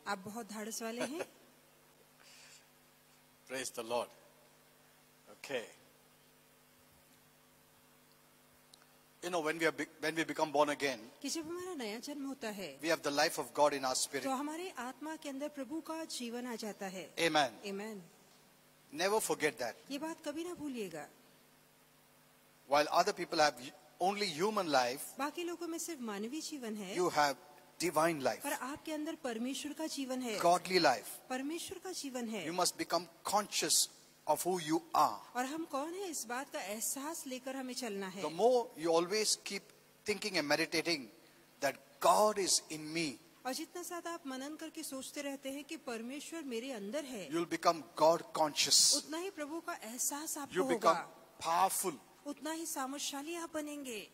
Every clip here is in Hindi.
आप बहुत धाड़स वाले हैं। Praise the Lord. Okay. You know, when we become born again, कि जब हमारा नया जन्म होता है we have the life of God in our spirit. तो हमारे आत्मा के अंदर प्रभु का जीवन आ जाता है। Amen. Amen. Never forget that. ये बात कभी ना भूलिएगा। While other people have only human life, बाकी लोगों में सिर्फ मानवीय जीवन है, you have divine life, पर आपके अंदर परमेश्वर का जीवन है, godly life. परमेश्वर का जीवन है। You must become conscious of who you are. और हम कौन है इस बात का एहसास लेकर हमें चलना है। The more you always keep thinking and meditating that God is in me, और जितना ज्यादा आप मनन करके सोचते रहते हैं कि परमेश्वर मेरे अंदर है, you'll become God conscious. उतना ही प्रभु का एहसास आपको You होगा, become powerful. उतना ही सामर्थशाली आप बनेंगे।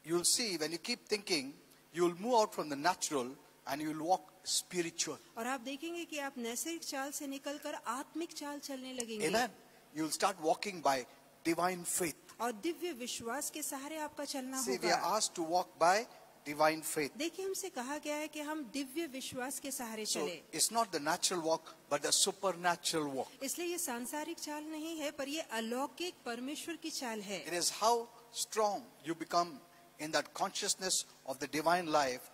You'll see when you keep thinking, you'll move out from the natural and you'll walk spiritual. और आप देखेंगे कि आप नैसर्गिक चाल से निकलकर आत्मिक चाल चलने लगेंगे। Amen. You'll start walking by divine faith. और दिव्य विश्वास के सहारे आपका चलना See, we are होगा। asked to walk by divine faith. देखिए, हमसे कहा गया है कि हम दिव्य विश्वास के सहारे So चले। it's not the natural walk, but the supernatural walk. इसलिए ये सांसारिक चाल नहीं है, पर ये अलौकिक परमेश्वर की चाल है। It is how strong you become in that consciousness of the divine life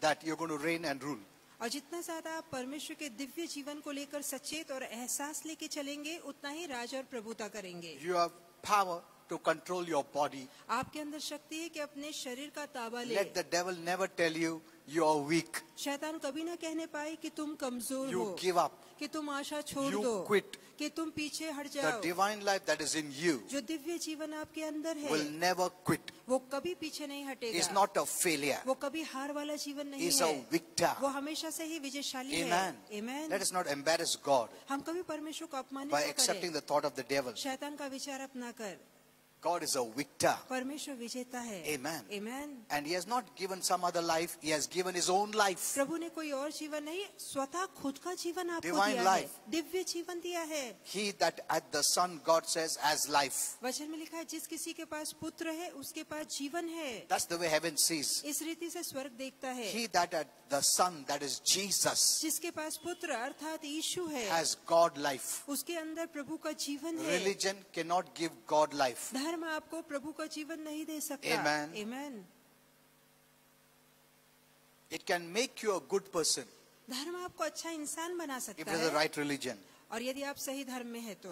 that you're going to reign and rule. और जितना ज्यादा आप परमेश्वर के दिव्य जीवन को लेकर सचेत और एहसास लेके चलेंगे, उतना ही राज और प्रभुता करेंगे। You have power to control your body. आपके अंदर शक्ति है कि अपने शरीर का ताबा ले। Let the devil never tell you you are weak. शैतान कभी ना कहने पाए कि तुम कमजोर You हो, give up. कि तुम आशा छोड़ You दो, quit. कि तुम पीछे हट The जाओ। divine life that is in you जो दिव्य जीवन आपके अंदर है, will never quit. वो कभी पीछे नहीं हटेगा। It's not a failure. वो कभी हार वाला जीवन नहीं It's है। a victor. वो हमेशा से ही विजयशाली है। Amen. Amen. Let us not embarrass God हम कभी परमेश्वर को अपमानित by न accepting करें। the thought of the devil. शैतान का विचार अपना कर। God is a victor. परमेश्वर विजेता है। Amen. Amen. And he has not given some other life. He has given his own life. प्रभु ने कोई और जीवन नहीं, स्वतः खुद का जीवन आपको Divine दिया life. है, दिव्य जीवन दिया है। He that hath the Son, God says, has life. वचन में लिखा है, जिस किसी के पास पुत्र है उसके पास जीवन है। That's the way heaven sees. इस रीति से स्वर्ग देखता है। He that hath the Son, that is Jesus, जिसके पास पुत्र अर्थात यीशु है, has God life. उसके अंदर प्रभु का जीवन है। Religion cannot give God life. धर्म आपको प्रभु का जीवन नहीं दे सकता। Amen. Amen. It can make you a good person धर्म आपको अच्छा इंसान बना if सकता it is the है, right religion. और यदि आप सही धर्म में है तो।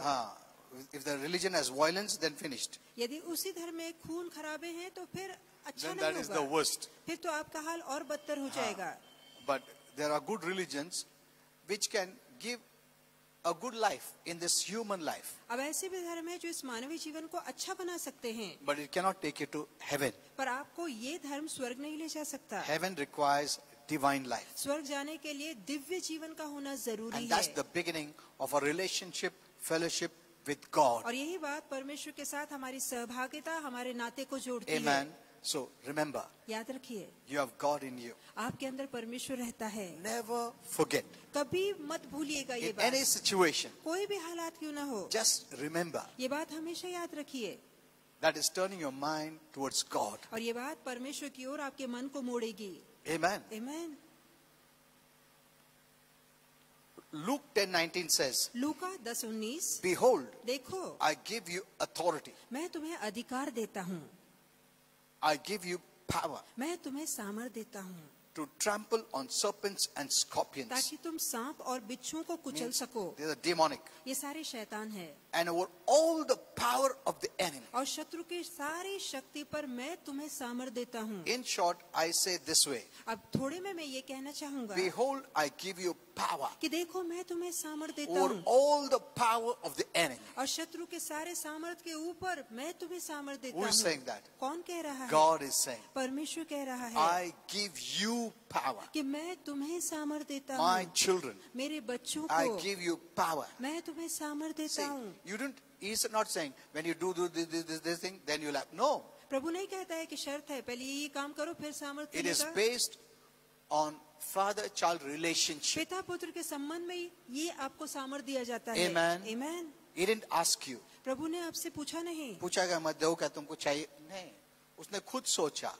If the religion has violence, then finished. यदि उसी धर्म में खून खराबे हैं तो फिर अच्छा Then नहीं that is the होगा, worst. फिर तो आपका हाल और बदतर हो जाएगा। But there are good religions which can give a good life in this human life. अब ऐसे भी धर्म है जो इस मानवीय जीवन को अच्छा बना सकते हैं, But it cannot take you to heaven. पर आपको ये धर्म स्वर्ग नहीं ले जा सकता। Heaven requires divine life. स्वर्ग जाने के लिए दिव्य जीवन का होना जरूरी And that's है। the beginning of a relationship, fellowship with God. और यही बात परमेश्वर के साथ हमारी सहभागिता, हमारे नाते को जोड़ती है। Amen. So remember, याद रखिए, you have God in you. आपके अंदर परमेश्वर रहता है। Never forget. कभी मत भूलिएगा ये In बात। any situation, कोई भी हालात क्यों ना हो, just remember ये बात हमेशा याद रखिए। that is turning your mind towards God. और ये बात परमेश्वर की ओर आपके मन को मोड़ेगी। Amen. Amen. Luke 10:19 says, लूका 10:19, Behold, देखो I give you authority. मैं तुम्हें अधिकार देता हूँ, I give you power मैं तुम्हें सामर्थ देता हूँ, to trample on serpents and scorpions. ताकि तुम सांप और बिच्छुओं को कुचल सको। They are demonic. ये सारे शैतान है, And over all the power of the enemy. और शत्रु की सारी शक्ति पर मैं तुम्हें सामर्थ देता हूँ। In short, I say this way. अब थोड़े में मैं ये कहना चाहूंगा Behold, I give you power कि देखो मैं तुम्हें सामर्थ देता over हूँ, all the power of the enemy. और शत्रु के सारे सामर्थ के ऊपर मैं तुम्हें सामर्थ देता Who is हूँ। saying that? कौन कह रहा है? God is saying, परमेश्वर कह रहा है I give you power. कि मैं तुम्हें सामर्थ देता My हूँ, children, मेरे बच्चों I को give you power. मैं तुम्हें सामर्थ देता See, हूँ। you don't, he's not saying, when you do this thing, then you'll have. No. प्रभु नहीं कहता है कि शर्त है पहले ये काम करो फिर सामर्थ It is मिलेगा। based on father-child relationship. पिता पुत्र के संबंध में ये आपको सामर्थ दिया जाता है। Amen. Amen. He didn't ask you. प्रभु ने आपसे पूछा नहीं, पूछा क्या मैं दो क्या तुमको चाहिए? नहीं, उसने खुद सोचा,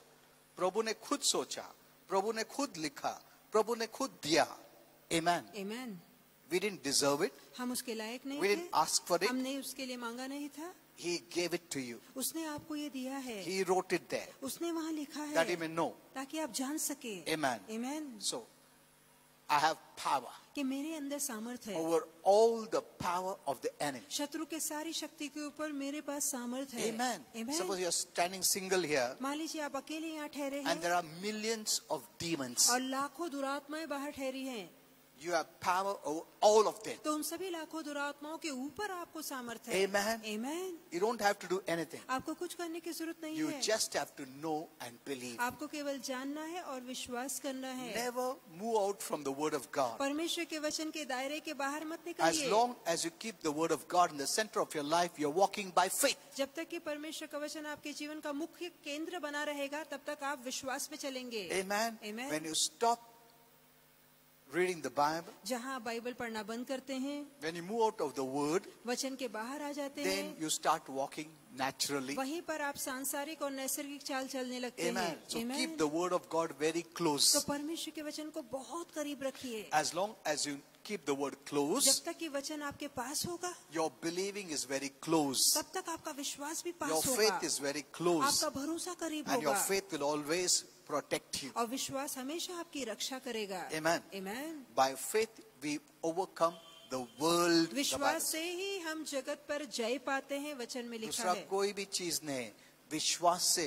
प्रभु ने खुद सोचा, प्रभु ने खुद लिखा, प्रभु ने खुद दिया। Amen. Amen. We didn't deserve it. हम उसके लायक नहीं We थे, didn't ask for it. हमने उसके लिए मांगा नहीं था, He gave it to you. उसने आपको ये दिया है, He wrote it there उसने वहाँ लिखा that you है may know. ताकि आप जान सके. Amen. Amen. So, I have power कि मेरे अंदर सामर्थ है, over all the power of the enemy. शत्रु के सारी शक्ति के ऊपर मेरे पास सामर्थ है. Amen. Amen. Suppose you are standing single here मान लीजिए आप अकेले यहाँ ठहरे and हैं there are millions of demons. और लाखों दुरात्माएं बाहर ठहरी हैं, You have power over all of them. तो उन सभी लाखों दुरात्माओं के ऊपर आपको सामर्थ है. Amen. Amen. You don't have to do anything. आपको कुछ करने की जरूरत नहीं You है, just have to know and believe. आपको केवल जानना है और विश्वास करना है. Never move out from the word of God. परमेश्वर के वचन के दायरे के बाहर मत As निकलिए. long as you keep the word of God in the center of your life, you're walking by faith. जब तक कि परमेश्वर का वचन आपके जीवन का मुख्य केंद्र बना रहेगा, तब तक आप विश्वास में चलेंगे. Amen. Amen. When you stop reading the Bible, जहाँ आप बाइबल पढ़ना बंद करते हैं, when you move out of the word, वचन के बाहर आ जाते then हैं, you start walking naturally. वहीं पर आप सांसारिक और नैसर्गिक चाल चलने लगते Amen. हैं. So Amen. keep the word of God very तो close. परमेश्वर के वचन को बहुत करीब रखिए. As long as you keep the word close, जब तक कि वचन आपके पास होगा, your believing is very close. तब तक आपका विश्वास भी Your पास होगा, faith is very close. आपका भरोसा करीब And your होगा faith will always protect you. और विश्वास हमेशा आपकी रक्षा करेगा. Amen. Amen. By faith, we overcome the world. The Bible विश्वास says. से ही हम जगत पर जय पाते हैं, वचन में लिखा दूसरा है. कोई भी चीज नहीं, विश्वास से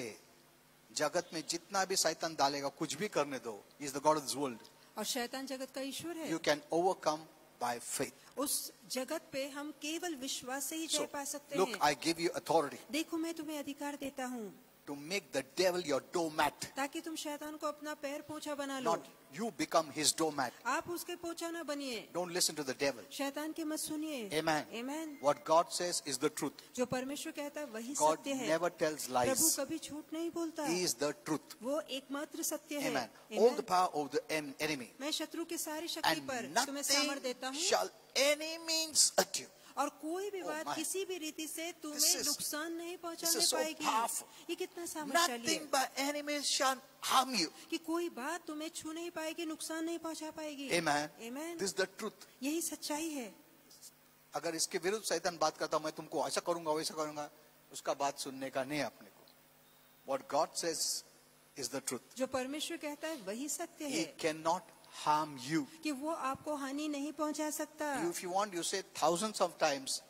जगत में जितना भी शैतान डालेगा कुछ भी करने दो. He is the God of this world. और शैतान जगत का ईश्वर है. You can overcome by faith. उस जगत पे हम केवल विश्वास से ही So, जय पा सकते look, हैं. I give you authority देखो, मैं तुम्हें अधिकार देता हूँ to make the devil your doormat. ताकि तुम शैतान को अपना पैर पोंछा बना लो. Not you become his doormat. आप उसके पोंछा ना बनिए. Don't listen to the devil. शैतान की मत सुनिए. Amen. Amen. What God says is the truth. जो परमेश्वर कहता है वही God सत्य है. never tells प्रभु lies. कभी झूठ नहीं बोलता. He is the truth. वो एकमात्र सत्य है. Amen. Amen. All the power of the enemy. मैं शत्रु की सारी शक्ति And पर तुम्हें nothing सामर्थ देता हूँ shall any means hurt you. और कोई भी Oh बात my. किसी भी रीति से This तुम्हें is- नुकसान नहीं this पहुंचाने is so पाएगी. powerful. ये कितना सामर्थ्यशाली Nothing है by any means shall harm you. कि कोई बात तुम्हें छू नहीं पाएगी, नुकसान नहीं पहुंचा पाएगी. Amen. Amen. This is the truth. यही सच्चाई है. अगर इसके विरुद्ध शैतान बात करता मैं तुमको ऐसा करूंगा वैसा करूंगा, उसका बात सुनने का नहीं अपने को. What God says is the truth. जो परमेश्वर कहता है वही सत्य He है cannot harm you. कि वो आपको हानि नहीं पहुंचा सकता. If you want, you say thousands of times,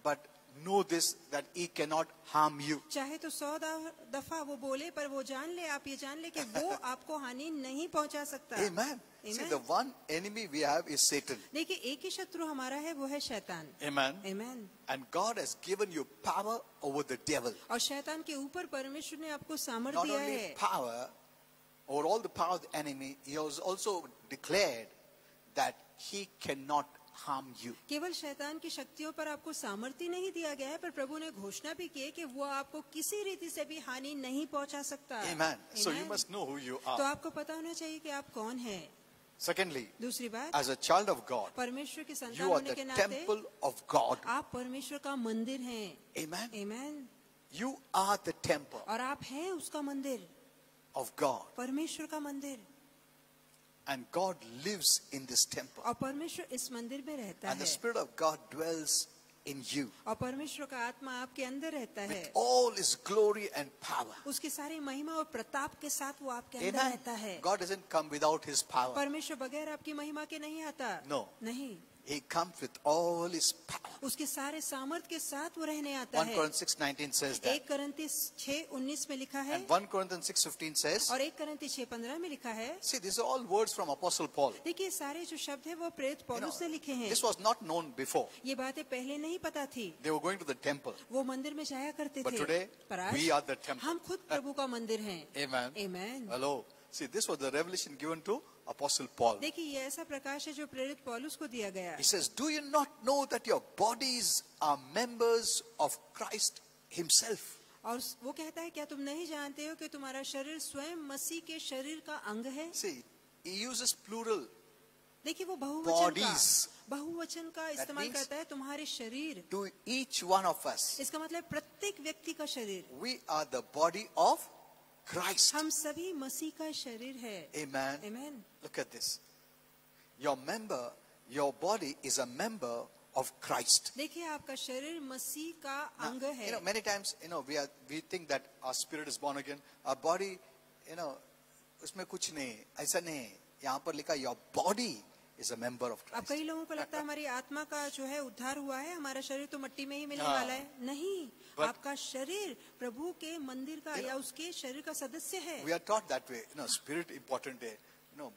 but know this that he cannot harm you. चाहे तो 100 दफा वो बोले, पर वो जान ले, आप ये जान ले कि वो आपको हानि नहीं पहुंचा सकता. Amen. See, Amen. the one enemy we have is Satan. देखिए, एक ही शत्रु हमारा है, वो है शैतान. Amen. Amen. And God has given you power over the devil. और शैतान के ऊपर परमेश्वर ने आपको सामर्थ Not दिया only है. power over all the power of the enemy, he has also declared that he cannot harm you. केवल शैतान की शक्तियों पर आपको सामर्थ्य नहीं दिया गया है, पर प्रभु ने घोषणा भी की है कि वो आपको किसी रीति से भी हानि नहीं पहुंचा सकता. Amen. So you Amen. must know who you तो are. आपको पता होना चाहिए कि आप कौन हैं. Secondly, दूसरी बात, as a child of God, परमेश्वर के संतान you are होने the के नाते temple of God. आप परमेश्वर का मंदिर हैं. Amen. Amen. You are the temple और आप हैं उसका मंदिर, of God. परमेश्वर का मंदिर. And God lives in this temple. और परमेश्वर इस मंदिर में रहता And the है. Spirit of God dwells in you और परमेश्वर का आत्मा आपके अंदर रहता है. with all his glory and power. उसकी सारी महिमा और प्रताप के साथ वो आपके अंदर Amen. रहता है. God doesn't come without his power. परमेश्वर बगैर आपकी महिमा के नहीं आता. No. नहीं, He comes with all his power. उसके सारे सामर्थ के साथ वो रहने आता 1 है. Corinthians 6:19 says that. 1 Corinthians 6:19 में लिखा है And 1 Corinthians 6:15 says, और 1 Corinthians 6:15 में लिखा है. see, these are all words from Apostle Paul. देखिए, सारे जो शब्द है वो प्रेरित You know, पौलुस ने लिखे हैं. this was not known before. ये बातें पहले नहीं पता थी. They were going to the temple. वो मंदिर में जाया करते But थे. today, पर we आज are the temple. हम खुद प्रभु का मंदिर हैं. Amen. Amen. Hello. See, this was the revelation given to Apostle Paul. देखिए, ये ऐसा प्रकाश है जो प्रेरित पौलुस को दिया गया. He says, do you not know that your bodies are members of Christ himself? और वो कहता है, क्या तुम नहीं जानते हो कि तुम्हारा शरीर स्वयं मसीह के शरीर का अंग है. See, he uses plural. देखिए, वो Bodies. बहुवचन का इस्तेमाल means- करता है. तुम्हारे शरीर, To each one of us, इसका मतलब प्रत्येक व्यक्ति का शरीर. we are the body of Christ. हम सभी मसीह का शरीर है. Amen. Amen. Look at this. your body is a member of Christ. देखिए, आपका शरीर मसीह का Now, अंग है. many times, we think that our spirit is born again. Our body, उसमें कुछ नहीं, ऐसा नहीं. यहाँ पर लिखा your body is a member of अब Christ. कई लोगों को लगता है हमारी आत्मा का जो है उद्धार हुआ है, हमारा शरीर तो मिट्टी में ही मिलने हाँ. वाला है. नहीं, But- आपका शरीर प्रभु के मंदिर का या उसके शरीर का सदस्य है. We are taught that way. Spirit important है.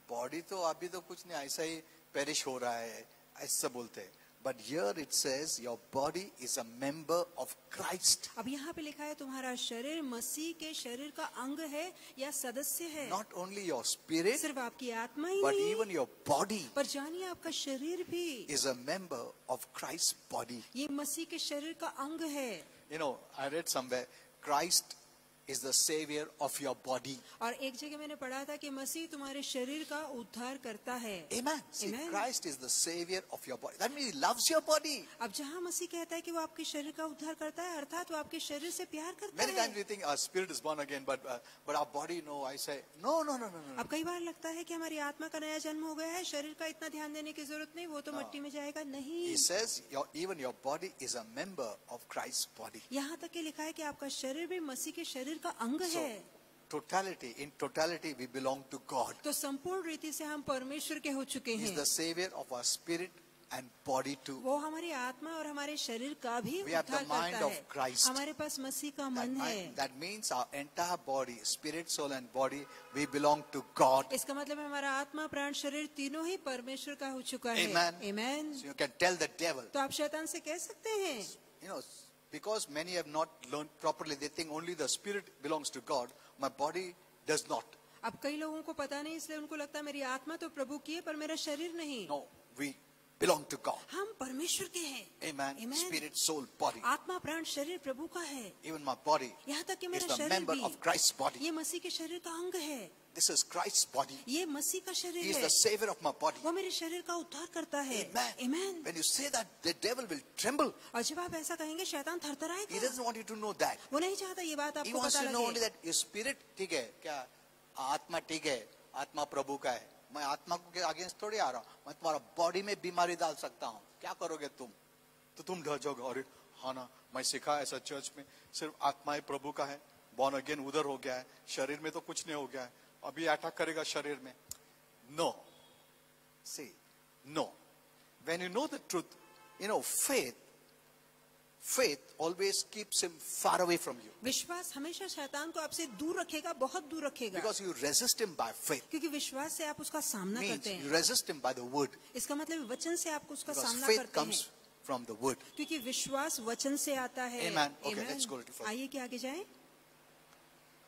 Body तो अभी तो कुछ नहीं, ऐसा ही perish हो रहा है, ऐसा बोलते हैं. But here it says your body is a member of Christ. अब यहाँ पे लिखा है तुम्हारा शरीर मसीह के शरीर का अंग है या सदस्य है. Not only your spirit, सिर्फ आपकी आत्मा ही but नहीं, even your body पर जानिए आपका शरीर भी is a member of Christ's body. ये मसीह के शरीर का अंग है. I read somewhere, Christ is the savior of your body. और एक जगह मैंने पढ़ा था कि मसीह तुम्हारे शरीर का उद्धार करता है. Amen. See, Amen. Christ is the savior of your body. That means he loves your body. अब जहाँ मसीह कहता है कि वो आपके शरीर का उद्धार करता है, अर्थात वो आपके शरीर से प्यार करता Many times है. we think our spirit is born again, but our body, no, I say, no. अब कई बार लगता है कि हमारी आत्मा का नया जन्म हो गया है, शरीर का इतना ध्यान देने की जरूरत नहीं, वो तो मिट्टी में जाएगा. नहीं, He says, even your body is a member of Christ's body. यहाँ तक कि लिखा है कि आपका शरीर भी मसीह के शरीर का अंग So, है. in totality, we belong to God. तो संपूर्ण रीति से हम परमेश्वर के हो चुके He's हैं. the savior of our spirit and body too. वो हमारी आत्मा और हमारे शरीर का भी We have the उद्धार mind करता of है. Christ. हमारे पास मसीह का That, मन है. that means our entire body, spirit, soul and body, we belong to God. इसका मतलब है हमारा आत्मा प्राण शरीर तीनों ही परमेश्वर का हो चुका है. Amen. Amen. So you can tell the devil, तो आप शैतान से कह सकते हैं, because many have not learned properly, they think only the spirit belongs to God, my body does not. अब कई लोगों को पता नहीं, इसलिए उनको लगता है मेरी आत्मा तो प्रभु की है पर मेरा शरीर नहीं. No, we belong to God. हम परमेश्वर के हैं. Amen. Amen. Spirit, soul, body. आत्मा प्राण शरीर प्रभु का है. Even my body यहाँ तक कि is मेरा the शरीर member भी of Christ's body. ये मसीह के शरीर का अंग है. This is Christ's body. ये मसीह का He शरीर is है. the savior of my body. वो मेरे शरीर का उद्धार करता है. Amen. Amen. When you say that, the devil will tremble. और जब आप ऐसा कहेंगे शैतान He थरथराएगा. doesn't want you to know that. वो नहीं चाहता ये बात He आपको wants पता to know only लगे. that your spirit ठीक है क्या, आत्मा ठीक है, आत्मा प्रभु का है. मैं आत्मा के अगेंस्ट थोड़ी आ रहा हूँ. मैं तुम्हारा बॉडी में बीमारी डाल सकता हूँ. क्या करोगे तुम? तो तुम डर जाओगे. अरे हाँ ना, मैं सीखा ऐसा चर्च में सिर्फ आत्मा ही प्रभु का है, बॉर्न अगेन उधर हो गया है, शरीर में तो कुछ नहीं हो गया है, अभी अटैक करेगा शरीर में. No, see, no. When you know the truth, faith always keeps him far away from you. विश्वास हमेशा शैतान को आपसे दूर रखेगा, बहुत दूर रखेगा. Because you resist him by faith. क्योंकि विश्वास से आप उसका सामना Means करते you हैं. resist him by the word. इसका मतलब वचन से आप उसका Because सामना faith करते comes हैं. from the word. क्योंकि विश्वास वचन से आता है. Amen. Okay, Amen. let's go a little further. आइए कि आगे जाएं.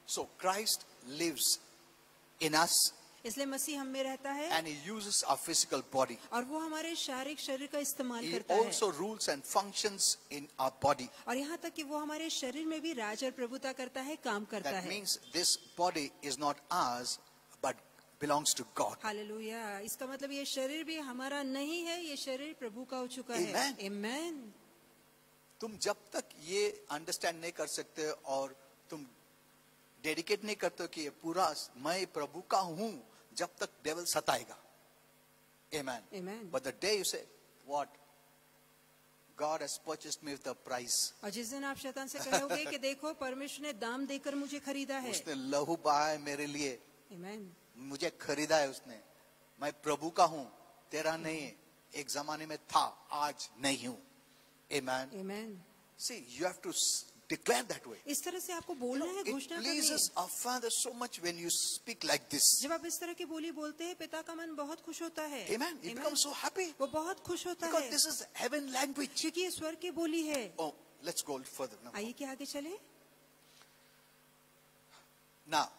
So Christ lives in us इसलिए मसीह हम में रहता है and he uses our physical body. और वो हमारे शारीरिक शरीर का इस्तेमाल He करता है. also rules and functions in our body. और यहाँ तक कि वो हमारे शरीर में भी राज और प्रभुता करता है, काम करता That है. means this body is not ours but belongs to God. Hallelujah. इसका मतलब ये शरीर भी हमारा नहीं है, ये शरीर प्रभु का हो चुका है. Amen. Amen. तुम जब तक ये अंडरस्टैंड नहीं कर सकते और तुम डेडिकेट नहीं करते हो कि ये पूरा मैं प्रभु का हूं, जब तक devil सताएगा. Amen. Amen. But the day you say, what? God has purchased me with a price. और जिस दिन आप शैतान से कहोगे कि देखो परमेश्वर ने दाम देकर मुझे खरीदा है. उसने लहू बहाया है मेरे लिए, Amen. मुझे खरीदा है उसने. मैं प्रभु का हूं, तेरा नहीं है. एक जमाने में था, आज नहीं हूं. Amen. Amen. See, you have to declare that way. इस तरह से आपको बोलना है, It घोषणा करनी pleases है. our Father so much when you speak like this. जब आप इस तरह की बोली बोलते हैं, पिता का मन बहुत खुश होता है. Amen. He becomes so happy वो बहुत खुश होता because है this is heaven language. क्योंकि ये स्वर्ग की बोली है. Oh, let's go further now. आइए कि आगे चले. Now,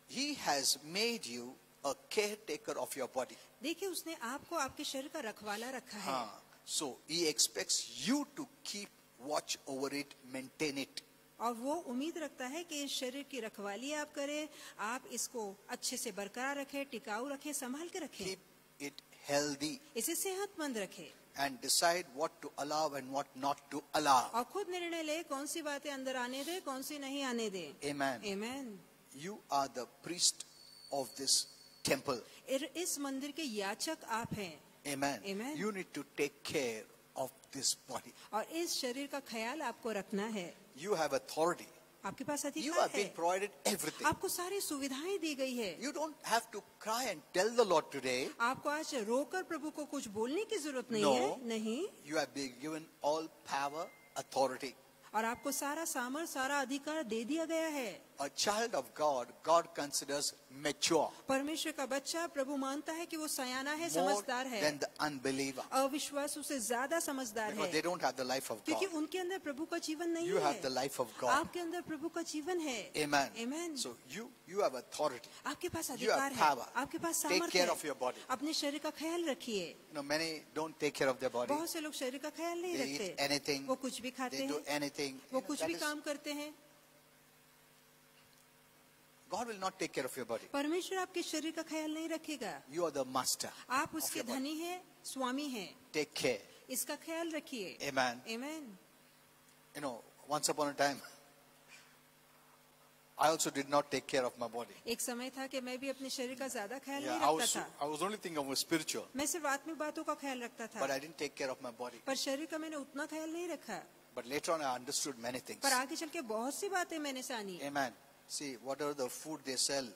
He has made you a caretaker of your body. देखिए उसने आपको आपके शरीर का रखवाला रखा है. So He expects you to keep watch over it, maintain it. और वो उम्मीद रखता है कि इस शरीर की रखवाली आप करें, आप इसको अच्छे से बरकरार रखें, टिकाऊ रखें, संभाल के रखें, Keep it healthy इसे सेहतमंद रखें and decide what to allow and what not to allow. और खुद निर्णय ले कौन सी बातें अंदर आने दे, कौन सी नहीं आने दे. Amen. Amen. You are the priest of this temple. इस मंदिर के याचक आप हैं। Amen. Amen. You need to take care of this body. और इस शरीर का ख्याल आपको रखना है। You have authority. आपके पास You अधिकार have been है। provided everything. आपको सारी सुविधाएं दी गई है। You don't have to cry and tell the Lord today. आपको आज रोकर प्रभु को कुछ बोलने की जरूरत नहीं No. है। नहीं। You have been given all power, authority. और आपको सारा सामर्थ, सारा अधिकार दे दिया गया है। A child of God, God considers mature परमेश्वर का बच्चा प्रभु मानता है कि वो सयाना है, more समझदार है। than the unbeliever. अविश्वासु से ज्यादा समझदार Because है, they don't have the life of God. क्योंकि उनके अंदर प्रभु का जीवन नहीं You है। have the life of God. आपके अंदर प्रभु का जीवन है। Amen. Amen. So you have authority. आपके पास You have अधिकार है, power. आपके पास Take सामर्थ्य care है। of your body. अपने शरीर का ख्याल रखिए। You know, many don't take care of their body. बहुत से लोग शरीर का ख्याल नहीं They eat रखते। anything. वो कुछ भी खाते They do हैं, anything. वो You know, कुछ that भी is- काम करते हैं। God will not take care of your body. परमेश्वर आपके शरीर का ख्याल नहीं रखेगा। You are the master. आप of उसके your body. धनी हैं, स्वामी हैं। Take care. इसका ख्याल रखिए। Amen. Amen. You know, once upon a time, I also did not take care of my body. एक समय था कि मैं भी अपने शरीर का ज्यादा ख्याल Yeah, नहीं रखता था। I was only thinking of spiritual, मैं सिर्फ आत्मिक बातों का ख्याल रखता था, but I didn't take care of my body. पर शरीर का मैंने उतना ख्याल नहीं रखा। But later on, I understood many things. पर आगे चल के बहुत सी बातें मैंने जानी। Amen. See, whatever the food they sell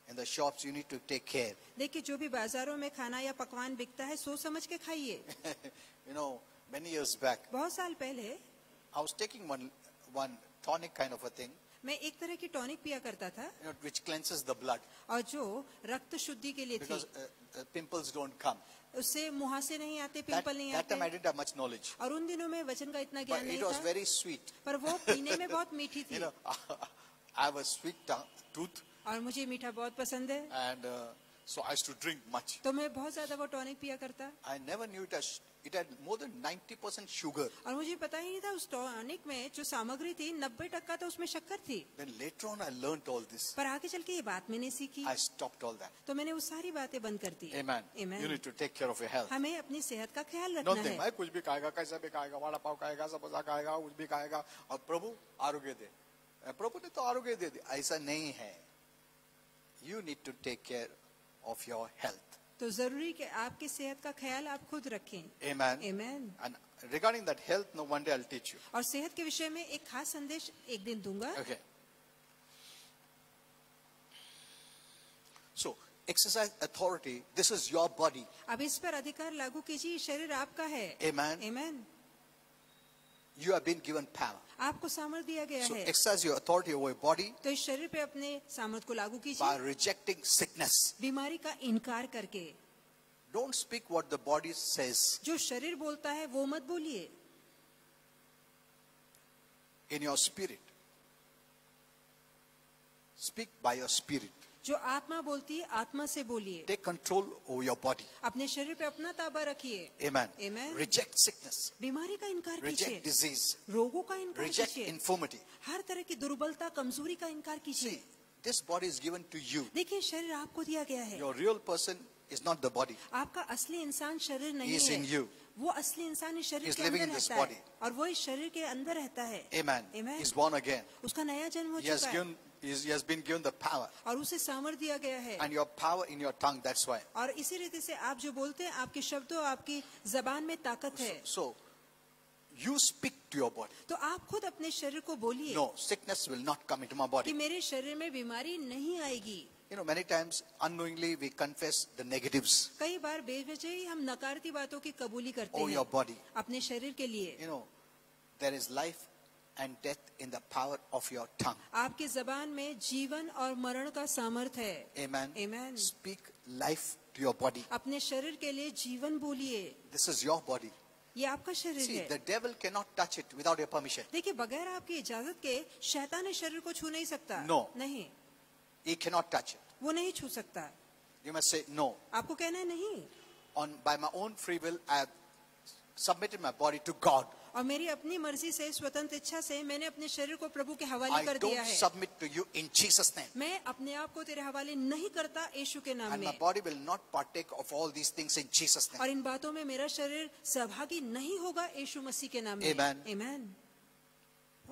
in the shops, you need to take care. देखिए, जो भी बाजारों में खाना या पकवान बिकता है, सोच समझ के खाइए। You know, many years back, बहुत साल पहले I was taking one tonic kind of a thing, मैं एक तरह की टॉनिक पिया करता था, you know, which cleanses the blood और जो रक्त शुद्धि के लिए थी। because pimples don't come. उससे मुहासे नहीं आते, That, पिंपल नहीं that time I आते। didn't have much knowledge, और उन दिनों में वचन का इतना but ज्ञान it नहीं was था, very sweet. पर वो पीने में बहुत मीठी थी। You know, I have a sweet tooth, और मुझे मीठा बहुत पसंद है, and so I used to drink much. तो मैं बहुत ज्यादा वो टॉनिक पिया करता। I never knew it had more than 90% sugar. और मुझे पता ही नहीं था उस टॉनिक में जो सामग्री थी 90% तो उसमें शक्कर थी। Then later on, I learned all this. पर आगे चल के ये बात मैंने सीखी, I stopped all that. तो मैंने वो सारी बातें बंद कर दी। Amen. Amen. You need to take care of your health. हमें अपनी सेहत का ख्याल Don't रखना think, है। मैं कुछ भी खाएगा, कैसा भी खाएगा, वड़ा पाव खाएगा, समोसा खाएगा, कुछ भी खाएगा, और प्रभु आरोग्य दे। प्रभु ने तो आरोग्य दे दिया, ऐसा नहीं है। You need to take care of your health. तो जरूरी कि आपकी सेहत का ख्याल आप खुद रखें। Amen. Amen. And regarding that health, no, one day I'll teach you. और सेहत के विषय में एक खास संदेश एक दिन दूंगा। Okay. So, exercise authority. This is your body. अब इस पर अधिकार लागू कीजिए, शरीर आपका है। Amen. Amen. You have been given power. आपको सामर्थ दिया गया So, है, exercise your authority over your body तो इस शरीर पे अपने सामर्थ को लागू by कीजिए, rejecting sickness. बीमारी का इनकार करके। Don't speak what the body says जो शरीर बोलता है वो मत बोलिए, in your spirit. Speak by your spirit. जो आत्मा बोलती है आत्मा से बोलिए। Take control over your body. अपने शरीर पे अपना ताबा रखिए। Amen. Amen. Reject sickness. बीमारी का इनकार Reject कीजिए, disease. रोगों का इनकार Reject कीजिए, infirmity. हर तरह की दुर्बलता, कमजोरी का इनकार कीजिए। See, this body is given to you. देखिए, शरीर आपको दिया गया है। Your real person is not the body. आपका असली इंसान शरीर He नहीं is in है, you. वो असली इंसान इस शरीर He is के living अंदर in this रहता body. है, और वो इस शरीर के अंदर रहता है। Amen. Amen. He's born again. उसका नया जन्म हो He has चुका है, given. He has been given the power, और उसे सामर्थ दिया गया है। and your power in your tongue. That's why. और इसी रीति से आप जो बोलते हैं, आपके शब्दों, आपकी जबान में ताकत है। So, you speak to your body. तो आप खुद अपने शरीर को बोलिए No, sickness will not come into my कि body. मेरे शरीर में बीमारी नहीं आएगी। You know, many times unknowingly we confess the negatives. कई बार बेवजह ही हम नकारती बातों की कबूली करते Oh, your हैं body. अपने शरीर के लिए। You know, there is life and death in the power of your tongue. आपकी जबान में जीवन और मरण का सामर्थ है। Amen. Amen. Speak life to your body. अपने शरीर के लिए जीवन बोलिए। This is your body. ये आपका शरीर See, है। the devil cannot touch it without your permission. देखिए, बगैर आपकी इजाजत के शैतान इस शरीर को छू नहीं सकता। No. नहीं, He cannot touch it. वो नहीं छू सकता। You must say no. आपको कहना है नहीं। By my own free will, I have submitted my body to God. और मेरी अपनी मर्जी से, स्वतंत्र इच्छा से मैंने अपने शरीर को प्रभु के हवाले I कर दिया don't है। submit to you in Jesus' name. मैं अपने आप को तेरे हवाले नहीं करता यीशु के नाम And my में। body will not partake of all these things in Jesus' name. और इन बातों में मेरा शरीर सहभागी नहीं होगा यीशु मसीह के नाम में। Amen. Amen.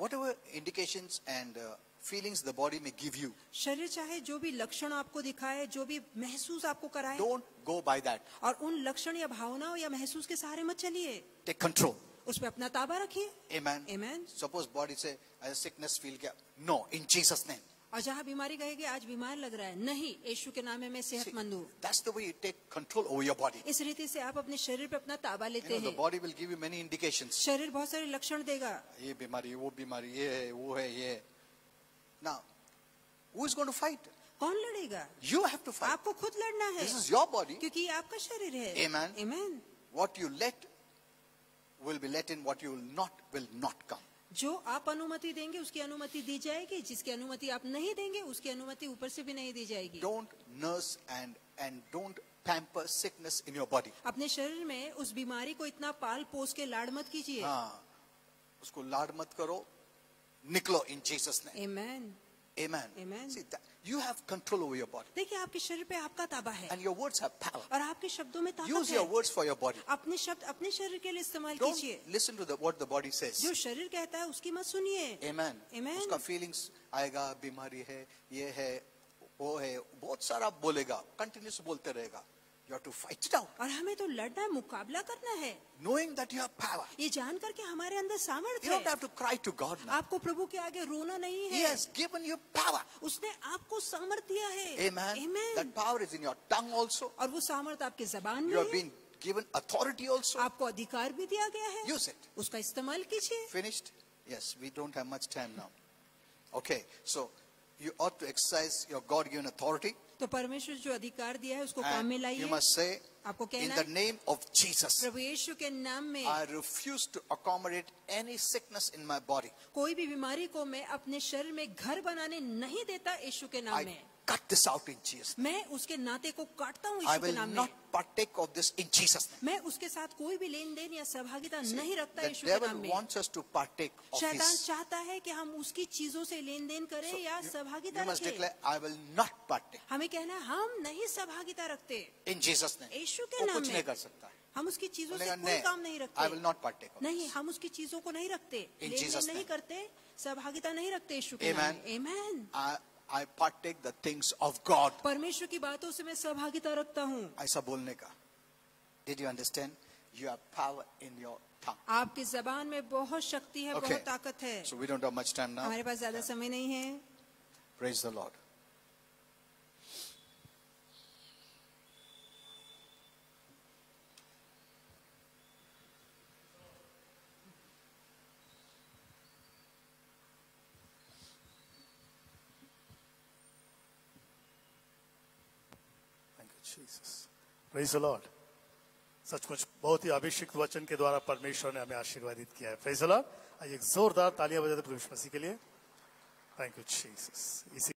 Whatever indications and feelings the body may give you, शरीर चाहे जो भी लक्षण आपको दिखाए, जो भी महसूस आपको कराए, don't go by that. और उन लक्षण या भावनाओं या महसूस के सहारे मत चलिए, Take control. उस पर अपना ताबा रखिए। Amen. Amen. Suppose body say, as sickness feel kya? No, in Jesus' name. और जहाँ बीमारी कहेगी आज बीमार लग रहा है, नहीं, यीशु के नाम में मैं See, सेहतमंद हूँ। that's the way you take control over your body. इस रीति से आप अपने शरीर पे अपना ताबा You लेते know, the हैं। body will give you many indications. शरीर बहुत सारे लक्षण देगा, ये बीमारी, वो बीमारी, ये है, वो है, ये है. Now, who is going to fight? कौन लड़ेगा? You have to fight. आपको खुद लड़ना है, This is your body. क्योंकि ये आपका शरीर है। Amen. Amen. What you let will be let in. What you will not come. जो आप अनुमति देंगे उसकी अनुमति दी जाएगी, जिसकी अनुमति आप नहीं देंगे उसकी अनुमति ऊपर से भी नहीं दी जाएगी। Don't nurse and don't pamper sickness in your body. अपने शरीर में उस बीमारी को इतना पाल पोस के लाड़ मत कीजिए। हाँ, उसको लाड मत करो, निकलो in Jesus' name. Amen. Amen. Amen. See that you have control over your body, देखिए आपके शरीर पे आपका ताबा है and your words have power. और आपके शब्दों में ताकत Use है। your words for your body. अपने शब्द अपने शरीर के लिए इस्तेमाल Don't कीजिए। listen to what the body says. जो शरीर कहता है उसकी मत सुनिए। Amen. Amen. उसका feelings आएगा, बीमारी है, ये है, वो है, बहुत सारा बोलेगा, continuous बोलते रहेगा. You have to fight it out, और हमें तो लड़ना है, मुकाबला करना है, knowing that you have power. ये जान करके हमारे अंदर सामर्थ्य You don't है। have to cry to God now. आपको प्रभु के आगे रोना नहीं He है, has given you power. उसने आपको सामर्थ दिया है। Amen. Amen. That power is in your tongue also. और वो सामर्थ आपके जबान You में have है, been given authority also. आपको अधिकार भी दिया गया है, Use it. उसका इस्तेमाल कीजिए। Finished? Yes, we don't have much time now. Okay, so you ought to exercise your God-given authority. तो परमेश्वर जो अधिकार दिया है उसको काम में And लाइए। you must say, आपको in कहना the है, name of Jesus, प्रभु यीशु के नाम में I refuse to accommodate any sickness in my body. कोई भी बीमारी को मैं अपने शरीर में घर बनाने नहीं देता यीशु के नाम I में। cut this out in Jesus' name. मैं उसके नाते को काटता हूँ I यीशु के will नाम में। not partake of this in Jesus' name. मैं उसके साथ कोई भी लेन देन या सहभागिता नहीं रखता The यीशु के devil नाम में। wants us to partake of शैतान his. चाहता है कि हम उसकी चीजों से लेन देन करें या सहभागिता You must रखें। declare, I will not partake हमें कहना है हम नहीं सहभागिता रखते in Jesus' name. यीशु के वो नाम कुछ में। नहीं कर सकता है. हम उसकी चीजों से बोलेगा, कोई नहीं, काम नहीं I will रखते, not partake of नहीं, this. हम उसकी चीजों को नहीं रखते, In लेन Jesus' देन नहीं name. करते, सहभागिता नहीं रखते यीशु के नाम Amen. में। Amen. I partake the things of God. परमेश्वर की बातों से मैं सहभागिता रखता हूँ। ऐसा बोलने का. Did you understand? You have power in your tongue. आपकी जबान में बहुत शक्ति है, Okay. बहुत ताकत है। So we don't have much time now. हमारे पास ज्यादा समय नहीं है। Praise the Lord. Thank you, Jesus. Praise the Lord. सचमुच बहुत ही अभिषिक्त वचन के द्वारा परमेश्वर ने हमें आशीर्वादित किया है। Praise the Lord. आइए एक जोरदार तालियां बजाते प्रभु यीशु मसीह के लिए। Thank you Jesus.